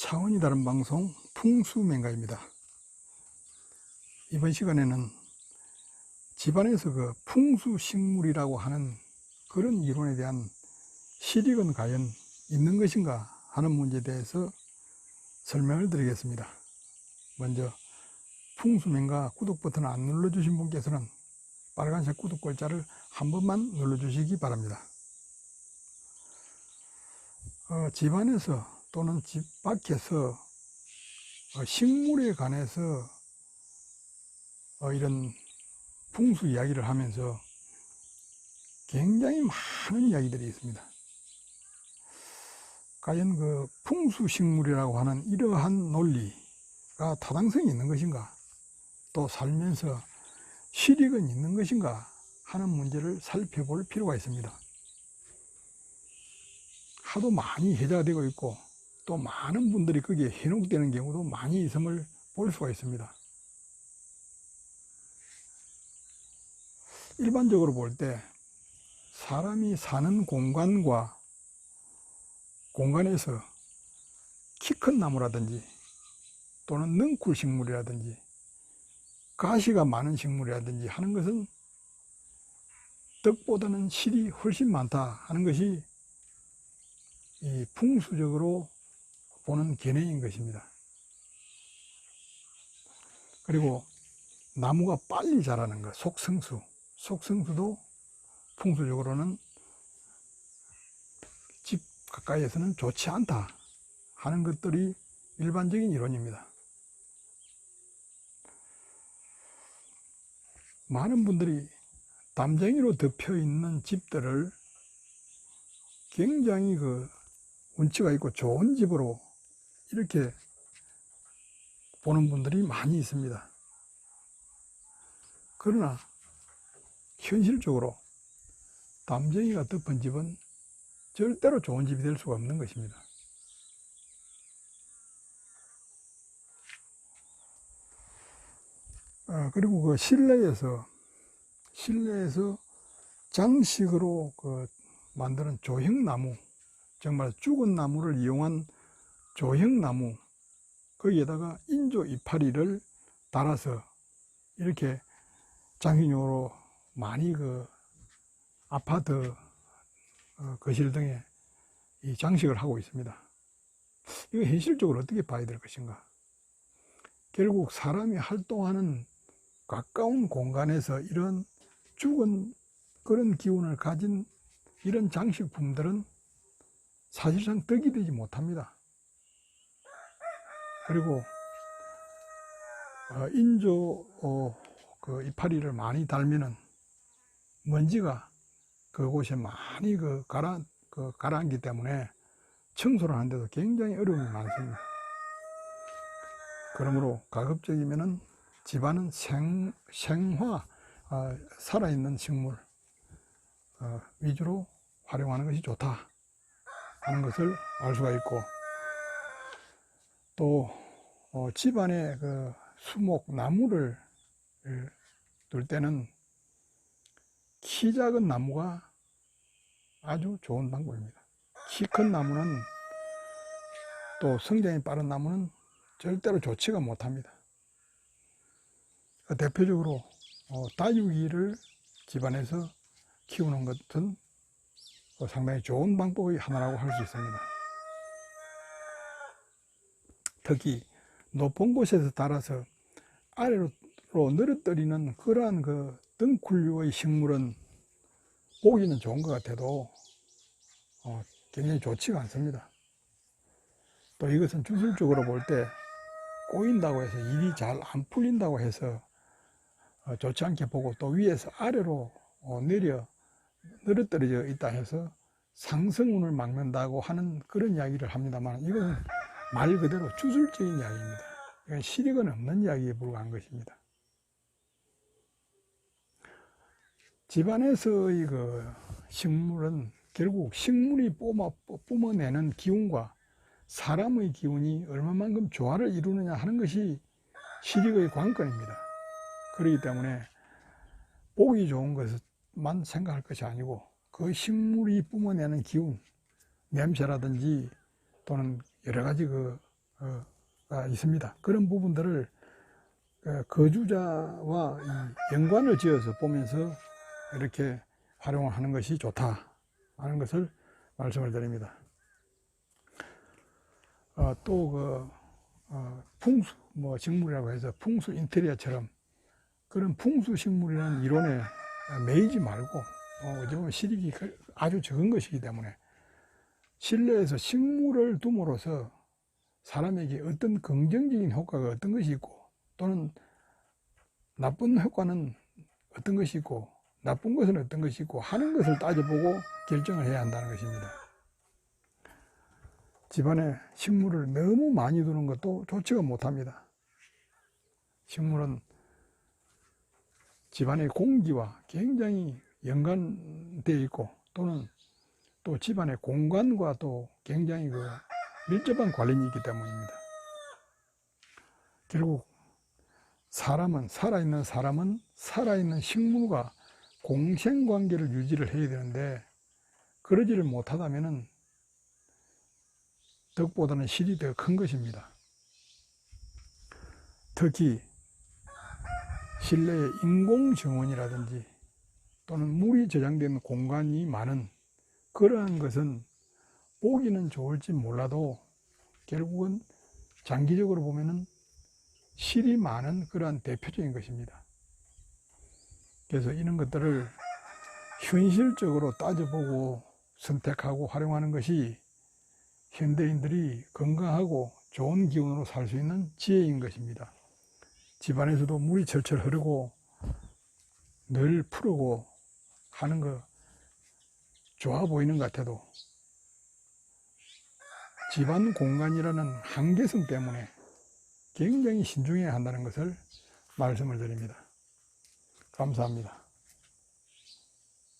차원이 다른 방송 풍수맹가입니다. 이번 시간에는 집안에서 그 풍수식물이라고 하는 그런 이론에 대한 실익은 과연 있는 것인가 하는 문제에 대해서 설명을 드리겠습니다. 먼저 풍수맹가 구독 버튼을 안 눌러주신 분께서는 빨간색 구독 글자를 한 번만 눌러주시기 바랍니다. 집안에서 또는 집 밖에서 식물에 관해서 이런 풍수 이야기를 하면서 굉장히 많은 이야기들이 있습니다. 과연 그 풍수식물이라고 하는 이러한 논리가 타당성이 있는 것인가, 또 살면서 실익은 있는 것인가 하는 문제를 살펴볼 필요가 있습니다. 하도 많이 회자가 되고 있고 또 많은 분들이 거기에 현혹되는 경우도 많이 있음을 볼 수가 있습니다. 일반적으로 볼 때 사람이 사는 공간과 공간에서 키 큰 나무라든지 또는 능쿨 식물이라든지 가시가 많은 식물이라든지 하는 것은 덕보다는 실이 훨씬 많다 하는 것이 이 풍수적으로 보는 견해인 것입니다. 그리고 나무가 빨리 자라는 것, 속성수도 풍수적으로는 집 가까이에서는 좋지 않다 하는 것들이 일반적인 이론입니다. 많은 분들이 담쟁이로 덮여 있는 집들을 굉장히 운치가 있고 좋은 집으로 이렇게 보는 분들이 많이 있습니다. 그러나 현실적으로 담쟁이가 덮은 집은 절대로 좋은 집이 될 수가 없는 것입니다. 그리고 그 실내에서 장식으로 만드는 조형나무, 정말 죽은 나무를 이용한 조형나무, 거기에다가 인조 이파리를 달아서 이렇게 장식용으로 많이 아파트 거실 등에 이 장식을 하고 있습니다. 이거 현실적으로 어떻게 봐야 될 것인가? 결국 사람이 활동하는 가까운 공간에서 이런 죽은 그런 기운을 가진 이런 장식품들은 사실상 덕이 되지 못합니다. 그리고 인조 이파리를 많이 달면은 먼지가 그곳에 많이 가라앉기 때문에 청소를 하는데도 굉장히 어려움이 많습니다. 그러므로 가급적이면은 집안은 생화, 살아있는 식물 위주로 활용하는 것이 좋다 하는 것을 알 수가 있고, 또 집안에 수목, 나무를 둘 때는 키 작은 나무가 아주 좋은 방법입니다. 키 큰 나무는, 또 성장이 빠른 나무는 절대로 좋지가 못합니다. 대표적으로 다육이를 집안에서 키우는 것은 상당히 좋은 방법의 하나라고 할 수 있습니다. 특히 높은 곳에서 달아서 아래로 늘어뜨리는 그러한 등굴류의 식물은 보기는 좋은 것 같아도 굉장히 좋지가 않습니다. 또 이것은 주술적으로 볼 때 꼬인다고 해서 일이 잘 안 풀린다고 해서 좋지 않게 보고, 또 위에서 아래로 늘어뜨려져 있다 해서 상승운을 막는다고 하는 그런 이야기를 합니다만, 이건 말 그대로 주술적인 이야기입니다. 이건 실익은 없는 이야기에 불과한 것입니다. 집안에서의 식물은 결국 식물이 뿜어내는 기운과 사람의 기운이 얼마만큼 조화를 이루느냐 하는 것이 실익의 관건입니다. 그렇기 때문에 보기 좋은 것만 생각할 것이 아니고 그 식물이 뿜어내는 기운, 냄새라든지 또는 여러 가지 있습니다. 그런 부분들을 거주자와 연관을 지어서 보면서 이렇게 활용하는 것이 좋다 하는 것을 말씀을 드립니다. 또 풍수 식물이라고 해서 풍수 인테리어처럼 그런 풍수 식물이라는 이론에 매이지 말고 어찌 보면 실익이 아주 적은 것이기 때문에 실내에서 식물을 둠으로써 사람에게 어떤 긍정적인 효과가 어떤 것이 있고 또는 나쁜 효과는 어떤 것이 있고 나쁜 것은 어떤 것이 있고 하는 것을 따져보고 결정을 해야 한다는 것입니다. 집안에 식물을 너무 많이 두는 것도 좋지가 못합니다. 식물은 집안의 공기와 굉장히 연관되어 있고 또는 또 집안의 공간과 또 굉장히 밀접한 관련이 있기 때문입니다. 결국 살아있는 사람은 살아있는 식물과 공생관계를 유지를 해야 되는데 그러지를 못하다면 덕보다는 실이 더 큰 것입니다. 특히 실내에 인공정원이라든지 또는 물이 저장된 공간이 많은 그러한 것은 보기는 좋을지 몰라도 결국은 장기적으로 보면은 실이 많은 그러한 대표적인 것입니다. 그래서 이런 것들을 현실적으로 따져보고 선택하고 활용하는 것이 현대인들이 건강하고 좋은 기운으로 살 수 있는 지혜인 것입니다. 집안에서도 물이 철철 흐르고 늘 푸르고 하는 거 좋아 보이는 것 같아도 집안 공간이라는 한계성 때문에 굉장히 신중해야 한다는 것을 말씀을 드립니다. 감사합니다.